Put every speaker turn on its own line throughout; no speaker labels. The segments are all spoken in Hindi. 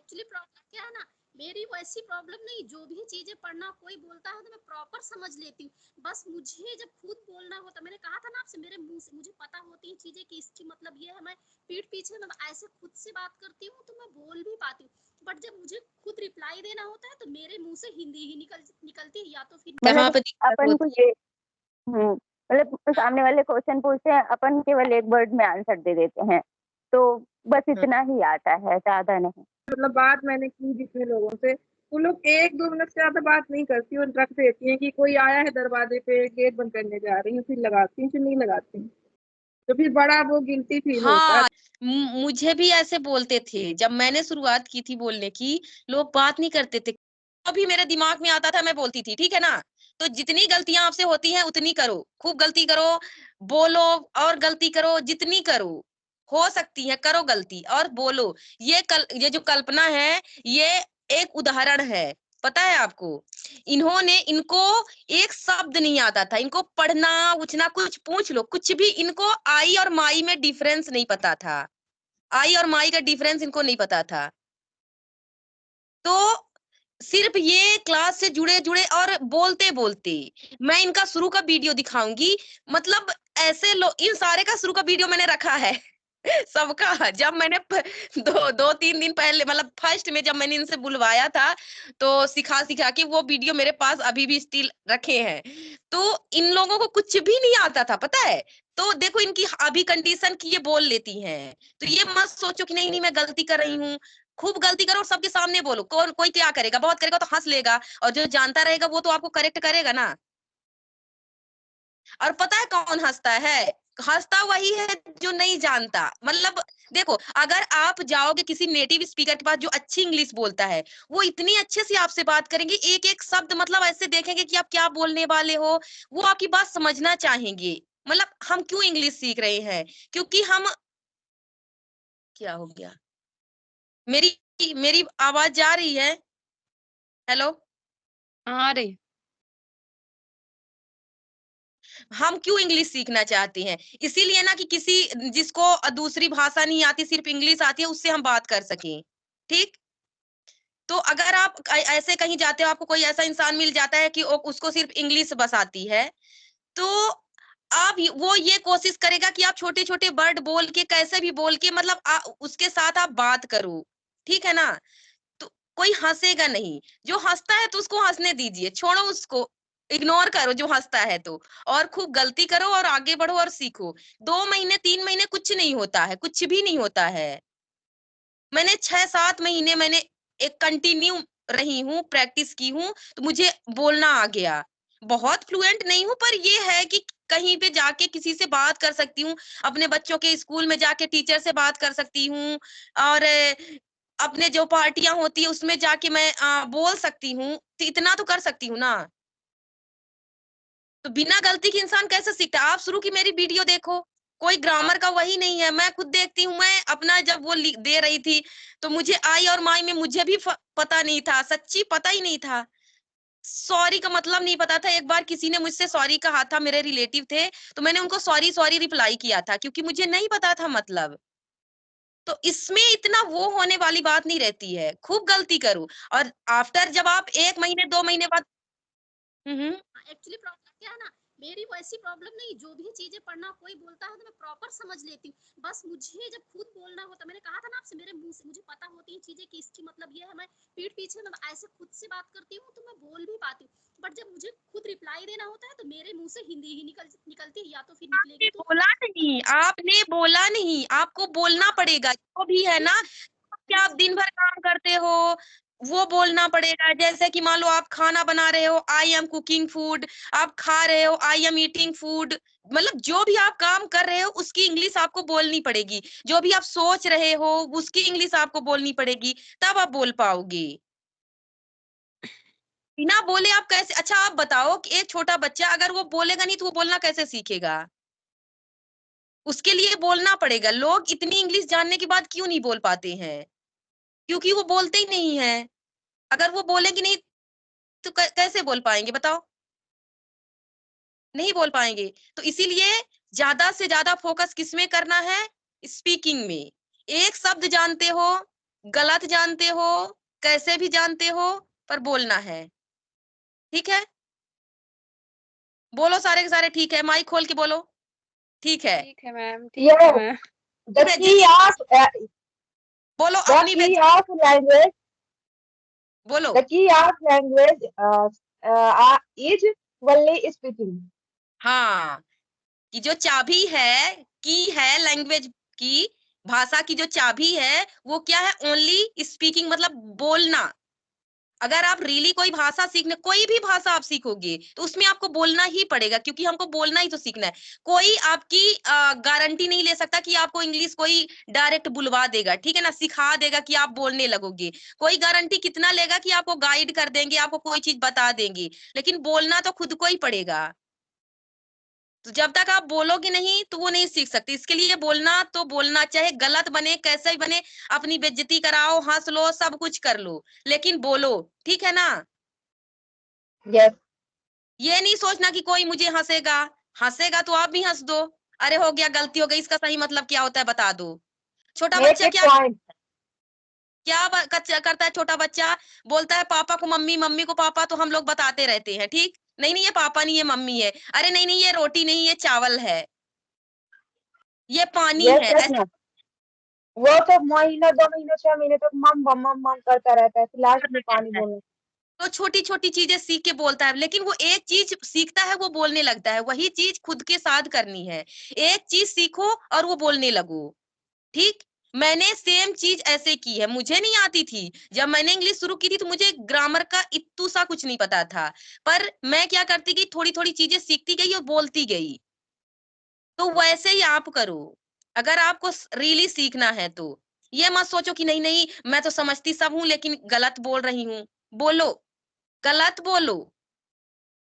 एक्चुअली प्रॉब्लम क्या है ना, मेरी वैसी प्रॉब्लम नहीं, जो भी चीजें पढ़ना कोई बोलता है तो मैं प्रॉपर समझ लेती हूँ। बस मुझे जब खुद बोलना होता, मैंने कहा था ना आपसे, मेरे मुंह से मुझे पता होती है चीजें कि इसकी मतलब ये है, मैं पीठ पीछे मैं ऐसे खुद से बात करती हूँ तो मैं बोल भी पाती हूँ। बट जब मुझे खुद रिप्लाई देना होता है तो मेरे मुंह से हिंदी ही निकलती है, या तो फिर
यहाँ
मतलब
पे दिक्कत
अपन को
होती है।
ये मतलब
हाँ।
सामने वाले क्वेश्चन पूछते हैं, अपन केवल एक वर्ड में आंसर दे देते हैं, तो बस
हाँ,
इतना ही आता है, ज्यादा नहीं।
मतलब बात मैंने की जितने लोगों से, वो लोग 1-2 मिनट से ज्यादा बात नहीं करती और रख देती हैं कि कोई आया है दरवाजे पे, गेट बंद करने जा रही हूँ, फिर लगाती हूँ, फिर नहीं लगाती हूँ। तो फिर बड़ा वो गिल्टी फील होता है।
हाँ,
मुझे भी ऐसे बोलते थे जब मैंने शुरुआत की थी बोलने की, लोग बात नहीं करते थे। अभी मेरे दिमाग में आता था मैं बोलती थी, ठीक है ना? तो जितनी गलतियां आपसे होती हैं उतनी करो, खूब गलती करो, बोलो और गलती करो, जितनी करो, हो सकती है करो गलती और बोलो। ये जो कल्पना है, ये एक उदाहरण है, पता है आपको? इनको एक शब्द नहीं आता था, इनको पढ़ना उछना कुछ पूछ लो, कुछ भी इनको आई और माई में डिफरेंस नहीं पता था। आई और माई का डिफरेंस इनको नहीं पता था। तो सिर्फ ये क्लास से जुड़े-जुड़े और बोलते-बोलते, मैं इनका शुरू का वीडियो दिखाऊँगी, मतलब ऐसे लो इन सारे का शुरू का वीडियो मैंने रखा है। सबका जब मैंने प 2-3 दिन पहले मतलब फर्स्ट में जब मैंने इनसे बुलवाया था, तो सिखा-सिखा के वो वीडियो मेरे पास अभी भी स्टिल रखे हैं। तो इन लोगों को कुछ भी नहीं आता था, पता है? तो देखो इनकी अभी कंडीशन कि ये बोल लेती हैं। तो ये मत सोचो कि नहीं, नहीं मैं गलती कर रही हूँ। खूब गलती करो और सबके सामने बोलो। कोई क्या करेगा? बहुत करेगा तो हँस लेगा और जो जानता रहेगा वो तो आपको करेक्ट करेगा ना। और पता है कौन हँसता है? हँसता वही है जो नहीं जानता। मतलब देखो, अगर आप जाओगे किसी नेटिव स्पीकर के पास जो अच्छी इंग्लिश बोलता है, वो इतनी अच्छे से आपसे बात करेंगे, एक-एक शब्द मतलब ऐसे देखेंगे कि आप क्या बोलने वाले हो, वो आपकी बात समझना चाहेंगे। मतलब हम क्यों इंग्लिश सीख रहे हैं? क्योंकि हम क्या हो गया? मेरी मेरी आवाज़ जा रही है? हेलो?
हाँ रे।
हम क्यों इंग्लिश सीखना चाहते हैं? इसीलिए ना कि किसी जिसको दूसरी भाषा नहीं आती, सिर्फ़ इंग्लिश आती है, उससे हम बात कर सकें। ठीक? तो अगर आप ऐसे कहीं जाते हो, आपको कोई ऐसा इंसान मिल जाता है कि उसको सिर्फ़ इंग्लिश बस आती है, तो वो ये कोशिश करेगा कि आप छोटे-छोटे वर्ड बोल के, कैसे भी बोल के मतलब उसके साथ आप बात करो। ठीक है ना? तो कोई हँसेगा नहीं, जो हँसता है तो उसको हँसने दीजिए, छोड़ो उसको, इग्नोर करो जो हँसता है तो, और खूब गलती करो और आगे बढ़ो और सीखो। 2 महीने, 3 महीने कुछ नहीं होता है, कुछ भी नहीं होता है। मैंने 6-7 महीने मैंने एक कंटिन्यू रही हूँ, प्रैक्टिस की हूँ, तो मुझे बोलना आ गया। बहुत फ्लुएंट नहीं हूँ, पर ये है कि कहीं पे जाके किसी से बात कर सकती हूँ, अपने बच्चों के स्कूल में जाके टीचर से बात कर सकती हूँ और अपने जो पार्टियाँ होती है उसमें जाके मैं बोल सकती हूँ, तो इतना तो कर सकती हूँ ना। तो बिना गलती के इंसान कैसे सीखता है? आप शुरू की मेरी वीडियो देखो, कोई ग्रामर का वही नहीं है, मैं खुद देखती हूँ, मैं अपना जब वो दे रही थी, तो मुझे आई और माई में मुझे भी पता नहीं था, सच्ची पता ही नहीं था। सॉरी का मतलब नहीं पता था, एक बार किसी ने मुझसे सॉरी कहा था, मेरे रिलेटिव थे, तो मैंने उनको सॉरी, सॉरी रिप्लाई किया था, क्योंकि मुझे नहीं पता था मतलब। तो इसमें इतना वो होने वाली बात नहीं रहती है, खूब गलती करो और आफ्टर जब आप 1 महीने, 2 महीने बाद हुँ, हुँ।
एक्चुअली प्रॉब्लम क्या है ना, मेरी वैसी प्रॉब्लम नहीं, जो भी चीजें पढ़ना कोई बोलता है तो मैं प्रॉपर समझ लेती हूँ। बस मुझे जब खुद बोलना होता, मैंने कहा था ना आपसे, मेरे मुंह से मुझे पता होती है चीजें कि इसकी मतलब ये है, मैं पीठ पीछे मैं ऐसे खुद से बात करती हूँ तो मैं बोल भी पाती हूँ। बट जब मुझे खुद रिप्लाई देना होता है तो मेरे मुंह से हिंदी ही निकलती है, या तो फिर
आपने
निकलेगी तो
बोला नहीं, आपने बोला नहीं, आपको बोलना
हाँ।
पड़ेगा, जो भी है
मुझे
ना, क्या आप
मुझे
दिन भर काम करते हो, वो बोलना पड़ेगा। जैसे कि मान लो आप खाना बना रहे हो, आई एम कुकिंग फूड, आप खा रहे हो, आई एम ईटिंग फूड, मतलब जो भी आप काम कर रहे हो, उसकी इंग्लिश आपको बोलनी पड़ेगी। जो भी आप सोच रहे हो, उसकी इंग्लिश आपको बोलनी पड़ेगी, तब आप बोल पाओगे। बिना बोले आप कैसे अच्छा आप बताओ कि एक छोटा बच्चा अगर वो बोलेगा नहीं, तो वो बोलना कैसे सीखेगा? उसके लिए बोलना पड़ेगा। लोग इतनी इंग्लिश जानने के बाद क्यों नहीं बोल पाते हैं? क्योंकि वो बोलते ही नहीं हैं। अगर वो बोलेंगे नहीं तो कैसे बोल पाएँगे बताओ? नहीं बोल पाएँगे। तो इसीलिए ज़्यादा से ज़्यादा फ़ोकस किसमें करना है? स्पीकिंग में। एक शब्द जानते हो गलत जानते हो, कैसे भी जानते हो, पर बोलना है, ठीक है? बोलो सारे के सारे ठीक है, माइक खोल के बोलो, ठीक है।
ठीक है मैम, ठीक है
Yes,
मैम।
the
ठीक है,
key of
बोलो
the
अपनी
key
बेइज्जती,
of language
बोलो।
the key of language is only speaking.
हाँ, कि जो चाबी है, की है लैंग्वेज की, भाषा की जो चाबी है, वो क्या है? ओनली स्पीकिंग, मतलब बोलना। अगर आप रियली कोई भाषा सीखने, कोई भी भाषा आप सीखोगे तो उसमें आपको बोलना ही पड़ेगा, क्योंकि हमको बोलना ही तो सीखना है। कोई आपकी गारंटी नहीं ले सकता कि आपको इंग्लिश कोई डायरेक्ट बुलवा देगा, ठीक है ना, सिखा देगा कि आप बोलने लगोगे। कोई गारंटी कितना लेगा कि आपको गाइड कर देंगे, आपको कोई चीज बता देंगे, लेकिन बोलना तो खुद को ही पड़ेगा। तो जब तक आप बोलोगे नहीं तो वो नहीं सीख सकते। इसके लिए बोलना तो बोलना, चाहे गलत बने, कैसे भी बने, अपनी बेइज्जती कराओ, हंस लो, सब कुछ कर लो, लेकिन बोलो, ठीक है ना?
Yes.
ये नहीं सोचना कि कोई मुझे हंसेगा, हंसेगा तो आप भी हंस दो। अरे हो गया, गलती हो गई, इसका सही मतलब क्या होता है बता दो। छोटा
Make
बच्चा
it
क्या
point.
क्या करता है? छोटा बच्चा बोलता है पापा को मम्मी, मम्मी को पापा, तो हम लोग बताते रहते हैं, ठीक? नहीं नहीं, ये पापा नहीं, ये मम्मी है। अरे नहीं नहीं, ये रोटी नहीं, ये चावल है, ये पानी
Yes,
है,
yes,
ऐसे
ma'am. वो तो महीने 2 महीने 6 महीने तक मम करता रहता है, फिर लास्ट में पानी बोलना।
तो छोटी छोटी चीजें सीख के बोलता है, लेकिन वो एक चीज सीखता है, वो बोलने लगता है। वही चीज खुद के साथ करनी है। एक चीज सीखो और वो बोलने लगो, ठीक? मैंने सेम चीज ऐसे की है, मुझे नहीं आती थी। जब मैंने इंग्लिश शुरू की थी तो मुझे ग्रामर का इत्तू सा कुछ नहीं पता था, पर मैं क्या करती गई, थोड़ी थोड़ी चीजें सीखती गई और बोलती गई। तो वैसे ही आप करो, अगर आपको रियली सीखना है तो। ये मत सोचो कि नहीं नहीं, मैं तो समझती सब हूँ लेकिन गलत बोल रही हूँ। बोलो, गलत बोलो,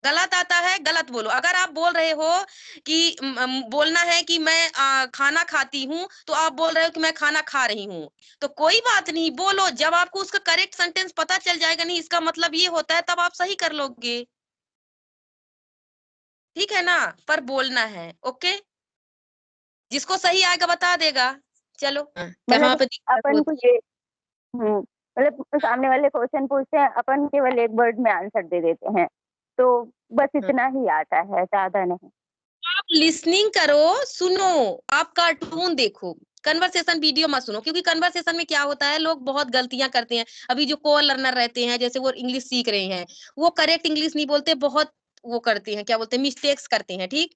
गलत आता है गलत बोलो। अगर आप बोल रहे हो कि बोलना है कि मैं खाना खाती हूँ, तो आप बोल रहे हो कि मैं खाना खा रही हूँ, तो कोई बात नहीं, बोलो। जब आपको उसका करेक्ट सेंटेंस पता चल जाएगा, नहीं इसका मतलब ये होता है, तब आप सही कर लोगे, ठीक है ना? पर बोलना है, ओके? जिसको सही आएगा बता देगा। चलो, कहाँ
मतलब
पे दिक्कत
अपन को
होती है?
ये मतलब सामने वाले क्वेश्चन पूछते हैं, अपन केवल एक वर्ड में आंसर दे देते हैं, तो बस
हाँ।
इतना ही आता है, ज्यादा नहीं।
आप लिसनिंग करो, सुनो, आप कार्टून देखो, कन्वर्सेशन वीडियो मत सुनो, क्योंकि कन्वर्सेशन में क्या होता है, लोग बहुत गलतियां करते हैं। अभी जो कोर लर्नर रहते हैं, जैसे वो इंग्लिश सीख रहे हैं, वो करेक्ट इंग्लिश नहीं बोलते, बहुत वो करते हैं, क्या बोलते हैं, मिस्टेक्स करते हैं, ठीक?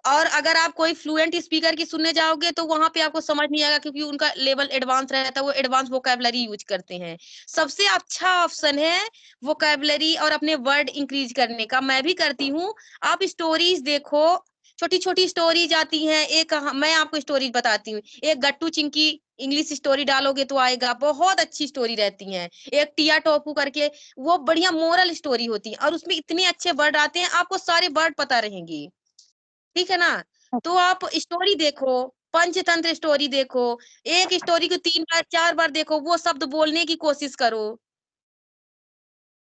और अगर आप कोई फ्लुएंट स्पीकर की सुनने जाओगे तो वहां पे आपको समझ नहीं आएगा, क्योंकि उनका लेवल एडवांस रहता है, वो एडवांस वोकैबुलरी यूज करते हैं। सबसे अच्छा ऑप्शन है वोकैबुलरी और अपने वर्ड इंक्रीज करने का, मैं भी करती हूँ। आप स्टोरीज देखो, छोटी छोटी स्टोरीज आती हैं। मैं आपको स्टोरीज बताती हूँ। एक गट्टू चिंकी इंग्लिश स्टोरी डालोगे तो आएगा, बहुत अच्छी स्टोरी रहती हैं। एक टिया टोपू करके, वो बढ़िया मोरल स्टोरी होती है, और उसमें इतने अच्छे वर्ड आते हैं, आपको सारे वर्ड पता रहेंगे, ठीक है ना? तो आप स्टोरी देखो, पंचतंत्र स्टोरी देखो, एक स्टोरी को 3 बार 4 बार देखो, वो शब्द बोलने की कोशिश करो।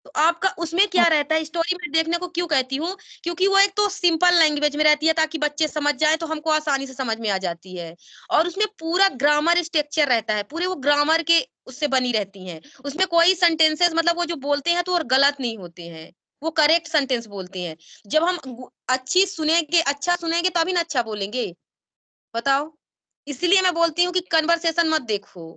तो आपका उसमें क्या रहता है, स्टोरी में देखने को क्यों कहती हूँ, क्योंकि वो एक तो सिंपल लैंग्वेज में रहती है, ताकि बच्चे समझ जाएं, तो हमको आसानी से समझ में आ जाती है। और उसमें पूरा ग्रामर स्ट्रक्चर रहता है, पूरे वो ग्रामर के उससे बनी रहती हैं। उसमें कोई सेंटेंसेस, मतलब वो जो बोलते हैं तो और गलत नहीं होते हैं, वो करेक्ट सेंटेंस बोलते हैं। जब हम अच्छा सुनेंगे तभी ना अच्छा बोलेंगे, बताओ? इसलिए मैं बोलती हूँ कि कन्वर्सेशन मत देखो।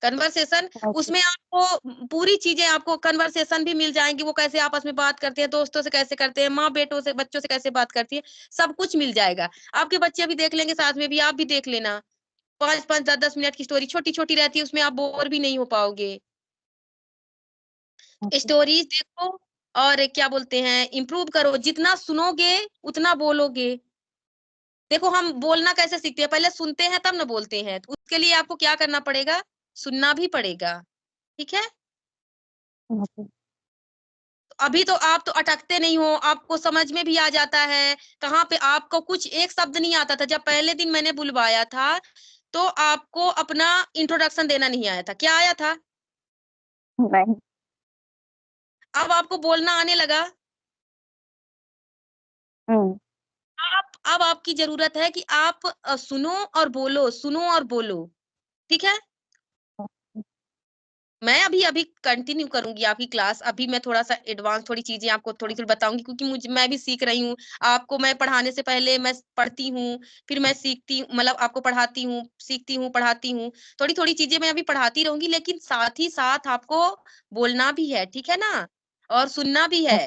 कन्वर्सेशन,
अच्छा।
उसमें आपको पूरी चीजें, आपको कन्वर्सेशन भी मिल जाएंगी, वो कैसे आपस में बात करते हैं, दोस्तों से कैसे करते हैं, माँ बेटों से, बच्चों से कैसे बात करती है, सब कुछ मिल जाएगा। आपके बच्चे भी देख लेंगे, साथ में भी आप भी देख लेना। 5-5 10-10 मिनट की स्टोरी छोटी छोटी रहती है, उसमें आप बोर भी नहीं हो पाओगे।
अच्छा।
स्टोरीज देखो, और क्या बोलते हैं, इम्प्रूव करो। जितना सुनोगे उतना बोलोगे। देखो, हम बोलना कैसे सीखते हैं, पहले सुनते हैं तब ना बोलते हैं, तो उसके लिए आपको क्या करना पड़ेगा, सुनना भी पड़ेगा, ठीक है?
अच्छा।
अभी तो आप तो अटकते नहीं हो, आपको समझ में भी आ जाता है। कहाँ पे आपको कुछ एक शब्द नहीं आता था, जब पहले दिन मैंने बुलवाया था, तो आपको अपना इंट्रोडक्शन देना नहीं आया था, क्या आया था?
नहीं।
अब आपको बोलना आने लगा।
हम्म।
अब आपकी जरूरत है कि आप सुनो और बोलो, सुनो और बोलो, ठीक है? मैं अभी कंटिन्यू करूंगी आपकी क्लास। अभी मैं थोड़ा सा एडवांस थोड़ी चीजें आपको थोड़ी थोड़ी बताऊंगी, क्योंकि मुझे मैं भी सीख रही हूँ। आपको मैं पढ़ाने से पहले मैं पढ़ती हूँ, फिर मैं सीखती मतलब आपको पढ़ाती हूँ, सीखती हूँ, पढ़ाती हूँ। थोड़ी थोड़ी चीजें मैं अभी पढ़ाती रहूंगी, लेकिन साथ ही साथ आपको बोलना भी है, ठीक है ना, और सुनना भी है।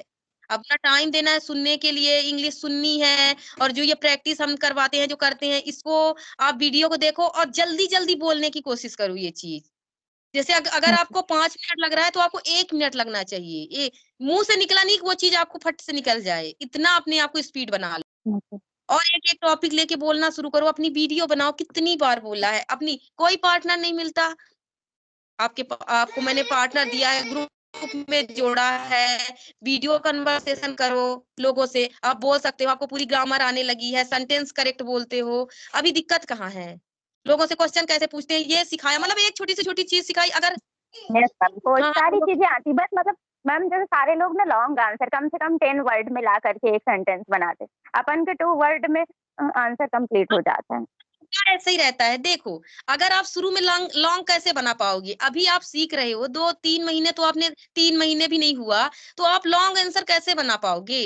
अपना टाइम देना है सुनने के लिए, इंग्लिश सुननी है। और जो ये प्रैक्टिस हम करवाते हैं, जो करते हैं, इसको आप वीडियो को देखो और जल्दी जल्दी बोलने की कोशिश करो ये चीज। जैसे अगर आपको 5 मिनट लग रहा है तो आपको 1 मिनट लगना चाहिए। ये मुँह से निकला नहीं कि वो चीज़ आपको फट से निकल जाए। इतना अपने आप को स्पीड बना लो। और एक-एक टॉपिक लेके बोलना शुरू करो, अपनी वीडियो बनाओ, कितनी बार बोला है। अपनी कोई पार्टनर नहीं मिलता, आपको मैंने पार्टनर दिया है, ग्रुप में जोड़ा है, वीडियो कन्वर्सेशन करो लोगों से। आप बोल सकते हो, आपको पूरी ग्रामर आने लगी है, सेंटेंस करेक्ट बोलते हो। अभी दिक्कत कहाँ है? लोगों से क्वेश्चन कैसे पूछते हैं, ये सिखाया, मतलब एक छोटी से छोटी चीज़ सिखाई अगर।
यस मैम, वो
हाँ,
सारी
वो
चीजें आती, बस मतलब मैम जैसे सारे लोग ना लॉन्ग आंसर कम से कम 10 वर्ड में ला करके एक सेंटेंस बनाते, अपन के 2 वर्ड में आंसर कंप्लीट हो जाता है।
ऐसे ही रहता है। देखो, अगर आप शुरू में लॉन्ग लॉन्ग कैसे बना पाओगे? अभी आप सीख रहे हो, 2-3 महीने तो आपने 3 महीने भी नहीं हुआ, तो आप लॉन्ग आंसर कैसे बना पाओगे?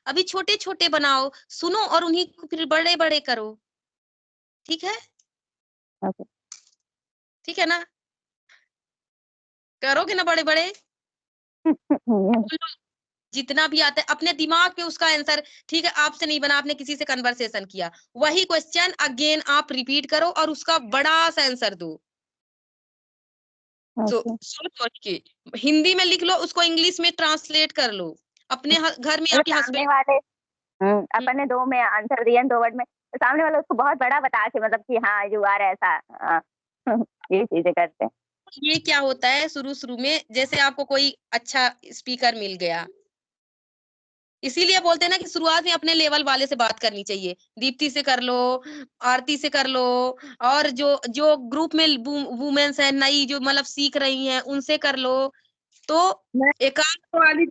अभी छोटे-छोटे बनाओ, सुनो और उन्हीं को फिर बड़े-बड़े करो। ठीक है?
ओके।
ठीक है ना? करोगे ना बड़े-बड़े? बोलो, जितना भी आता है अपने दिमाग में उसका आंसर। ठीक है, आपसे नहीं बना, आपने किसी से कन्वर्सेशन किया, वही क्वेश्चन अगेन आप रिपीट करो और उसका बड़ा-सा आंसर दो।
ओके।
सोच-सोच के हिंदी में लिख लो, उसको इंग्लिश में ट्रांसलेट कर लो। अपने घर में
मतलब
आपके
सामने
हस्बैंड।
वाले अपन ने 2 में आंसर दिए, 2 वर्ड में, तो सामने वाला उसको बहुत बड़ा बता के मतलब कि हाँ, यू आर ऐसा, ये चीज़ें करते हैं।
ये क्या होता है शुरू-शुरू में, जैसे आपको कोई अच्छा स्पीकर मिल गया, इसीलिए बोलते हैं ना कि शुरुआत में अपने लेवल वाले से बात करनी चाहिए। दीप्ति से कर लो, आरती से कर लो, और जो जो ग्रुप में वुमेन्स हैं नई जो मतलब सीख रही हैं, उनसे कर लो। तो
मैं
एकांत
वाली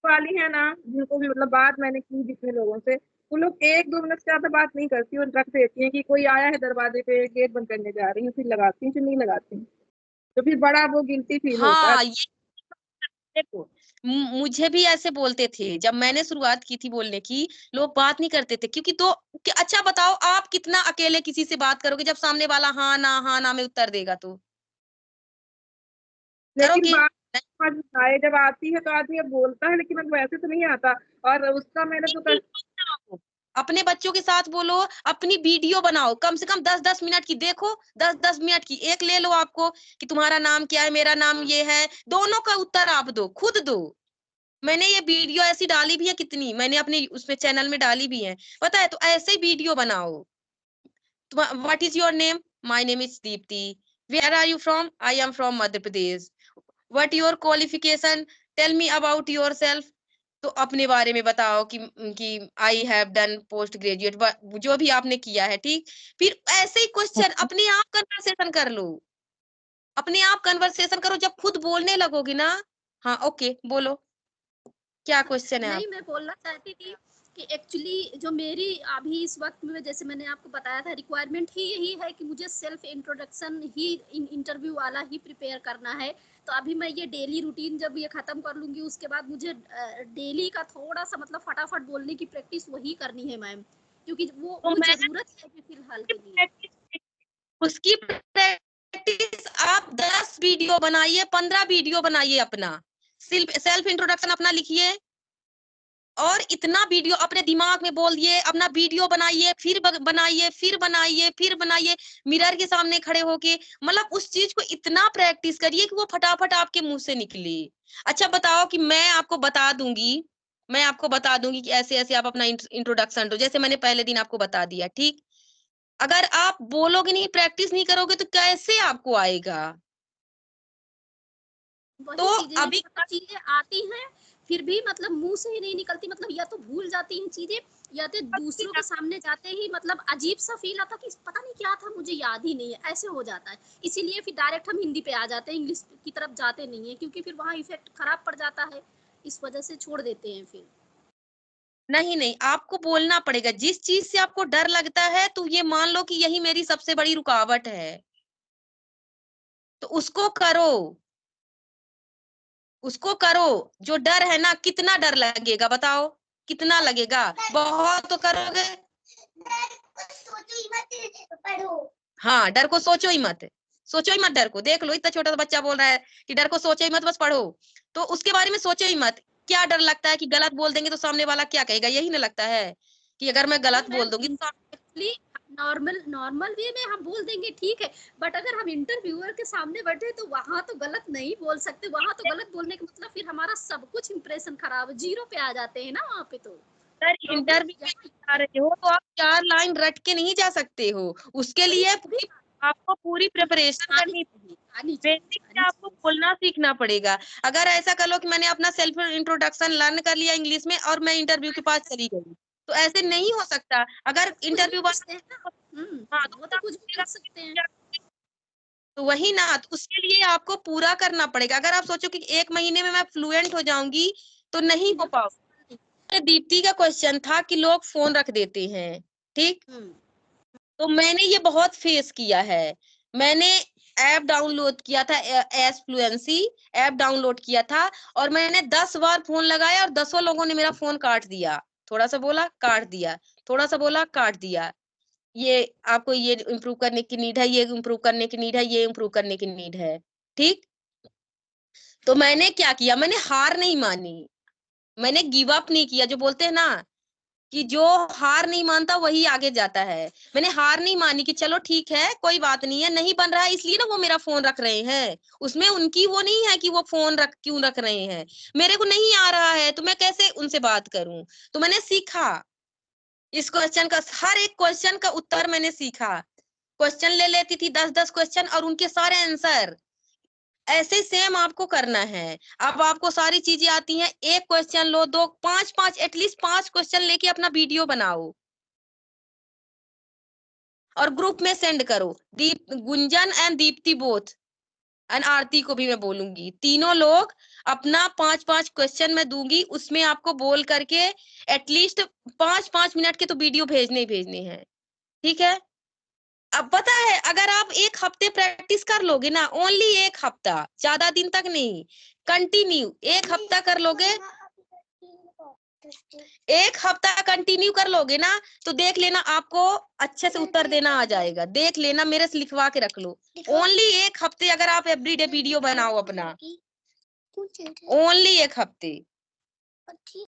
वाली है ना, जिनको भी मतलब बात मैंने की जितने लोगों से, वो लोग 1-2 मिनट से ज़्यादा बात नहीं करती और रख देती हैं कि कोई आया है दरवाजे पे, गेट बंद करने जा रही हूँ, फिर लगाती हैं, फिर नहीं लगाती हैं। तो फिर बड़ा वो गिल्टी फील होता है।
हाँ, ये देखो, मुझे भी ऐसे बोलते थे जब मैंने शुरुआत की थी बोलने की। लोग बात नहीं करते थे, क्योंकि तो अच्छा बताओ, आप कितना अकेले किसी से बात करोगे जब सामने वाला हाँ ना में उत्तर देगा तो
लेकिन
करोगे?
बात समझ में आए जब आती है तो आदमी अब बोलता है, लेकिन अब वैसे तो नहीं आता। और उसका मैंने तो
वीडियो बनाओ, अपने बच्चों के साथ बोलो, अपनी वीडियो बनाओ, कम से कम 10-10 मिनट की। देखो, 10-10 मिनट की एक ले लो आपको, कि तुम्हारा नाम क्या है, मेरा नाम ये है, दोनों का उत्तर आप दो, खुद दो। मैंने ये वीडियो ऐसी डाली भी है कितनी, मैंने अपने उसमें चैनल में डाली भी है, पता है? तो ऐसे ही वीडियो बनाओ। What is your name? My name is Deepti. Where are you from? I am from Madhya Pradesh. What your qualification? Tell me about yourself. तो अपने बारे में बताओ कि I have done post graduate, जो भी आपने किया है, ठीक। फिर ऐसे ही क्वेश्चन अपने आप कन्वर्सेशन कर लो, अपने आप कन्वर्सेशन करो। जब खुद बोलने लगोगे ना, हाँ ओके बोलो, क्या क्वेश्चन है आप।
नहीं, मैं बोलना चाहती थी कि एक्चुअली जो मेरी अभी इस वक्त में, जैसे मैंने आपको बताया था, रिक्वायरमेंट ही यही है कि मुझे सेल्फ इंट्रोडक्शन ही इंटरव्यू वाला ही प्रिपेयर करना है। तो अभी मैं ये डेली रूटीन जब ये खत्म कर लूंगी, उसके बाद मुझे डेली का थोड़ा सा मतलब फटाफट बोलने की प्रैक्टिस वही करनी है मैम, क्योंकि वो
तो
वो
मैं
जरूरत है कि फिलहाल के लिए।
प्रैक्टिस उसकी प्रैक्टिस आप 10 वीडियो बनाइए, 15 वीडियो बनाइए अपना। सेल्फ इंट्रोडक्शन अपना लिखिए और इतना वीडियो अपने दिमाग में बोलिए, अपना वीडियो बनाइए, फिर बनाइए, फिर बनाइए, फिर बनाइए, मिरर के सामने खड़े होके, मतलब उस चीज को इतना प्रैक्टिस करिए कि वो फटाफट आपके मुंह से निकले। अच्छा बताओ कि मैं आपको बता दूंगी कि ऐसे ऐसे आप अपना इंट्रोडक्शन दो, जैसे मैंने पहले दिन आपको बता दिया, ठीक। अगर आप बोलोगे नहीं, प्रैक्टिस नहीं करोगे तो कैसे आपको आएगा? तो
वही चीजें हैं
अभी
कि मतलब चीजें आती हैं, फिर भी मतलब मुंह से ही नहीं निकलती, मतलब या तो भूल जाती हैं चीजें, या तो दूसरों के सामने जाते ही मतलब अजीब सा फील आता कि पता नहीं क्या था, मुझे याद ही नहीं है, ऐसे हो जाता है। इसीलिए फिर डायरेक्ट हम हिंदी पे आ जाते हैं, इंग्लिश की तरफ जाते नहीं है, क्योंकि फिर वहाँ इफेक्ट खराब पड़ जाता है, इस वजह से छोड़ देते हैं फिर।
नहीं नहीं, आपको बोलना पड़ेगा। जिस चीज से आपको डर लगता है तो ये मान लो कि यही मेरी सबसे बड़ी रुकावट है। तो उसको करो, उसको करो। जो डर है ना, कितना डर लगेगा बताओ, कितना लगेगा? बहुत तो करोगे। हाँ, डर को सोचो ही मत, सोचो ही मत डर को। देख लो, इतना छोटा सा बच्चा बोल रहा है कि डर को सोचो ही मत, बस पढ़ो। तो उसके बारे में सोचो ही मत। क्या डर लगता है कि गलत बोल देंगे तो सामने वाला क्या कहेगा, यही ना लगता है कि अगर मैं गलत बोल दूंगी तो
नॉर्मल नॉर्मल वे में हम बोल देंगे ठीक है, बट अगर हम इंटरव्यूअर के सामने बैठे तो वहां तो गलत नहीं बोल सकते। वहां तो गलत बोलने का मतलब फिर हमारा सब कुछ इंप्रेशन खराब, जीरो पे आ जाते हैं ना वहां पे। तो
इंटरव्यू में जा रहे हो तो आप 4 लाइन रट के नहीं जा सकते हो, उसके लिए आपको पूरी प्रिपरेशन करनी पड़ेगी। बेसिक से आपको बोलना सीखना पड़ेगा। अगर ऐसा कर लो कि मैंने अपना सेल्फ इंट्रोडक्शन लर्न कर लिया इंग्लिश में और मैं इंटरव्यू के पास चली गई, तो ऐसे नहीं हो सकता। अगर इंटरव्यू हाँ,
वो तो कुछ भी कर सकते हैं।
तो वही ना, तो उसके लिए आपको पूरा करना पड़ेगा। अगर आप सोचो कि 1 महीने में मैं फ्लुएंट हो जाऊंगी तो नहीं हो पाओगे। दीप्ति का क्वेश्चन था कि लोग फोन रख देते हैं, ठीक। तो मैंने ये बहुत फेस किया है। मैंने ऐप डाउनलोड किया था, एस फ्लुएंसी ऐप डाउनलोड किया था, और मैंने 10 बार फोन लगाया और 10 लोगों ने मेरा फोन काट दिया। थोड़ा सा बोला काट दिया, थोड़ा सा बोला काट दिया। ये आपको ये इम्प्रूव करने की नीड है, ये इम्प्रूव करने की नीड है, ये इम्प्रूव करने की नीड है, ठीक। तो मैंने क्या किया, मैंने हार नहीं मानी, मैंने गिव अप नहीं किया। जो बोलते हैं ना कि जो हार नहीं मानता वही आगे जाता है, मैंने हार नहीं मानी कि चलो ठीक है, कोई बात नहीं है, नहीं बन रहा है इसलिए ना वो मेरा फोन रख रहे हैं। उसमें उनकी वो नहीं है कि वो फोन क्यों रख रहे हैं। मेरे को नहीं आ रहा है तो मैं कैसे उनसे बात करूं। तो मैंने सीखा इस क्वेश्चन का, हर एक क्वेश्चन का उत्तर मैंने सीखा। क्वेश्चन ले लेती थी 10-10 क्वेश्चन और उनके सारे आंसर। ऐसे सेम आपको करना है। अब आपको सारी चीजें आती हैं, एक क्वेश्चन लो, 2 5 एटलीस्ट 5 क्वेश्चन लेके अपना वीडियो बनाओ और ग्रुप में सेंड करो। Gunjan and Deepti both and Aarti को भी मैं बोलूंगी, तीनों लोग अपना 5-5 क्वेश्चन मैं दूंगी, उसमें आपको बोल करके एटलीस्ट 5-5 मिनट के तो वीडियो भेजने ही भेजने हैं, ठीक है। अब पता है, अगर आप 1 हफ्ते प्रैक्टिस कर लोगे ना, ओनली 1 हफ्ता, ज्यादा दिन तक नहीं, कंटिन्यू 1 हफ्ता कर लोगे, 1 हफ्ता कंटिन्यू कर लोगे ना, तो देख लेना आपको अच्छे से उत्तर देना आ जाएगा। देख लेना, मेरे से लिखवा के रख लो। ओनली 1 हफ्ते अगर आप एवरीडे वीडियो बनाओ अपना, ओनली 1 हफ्ते।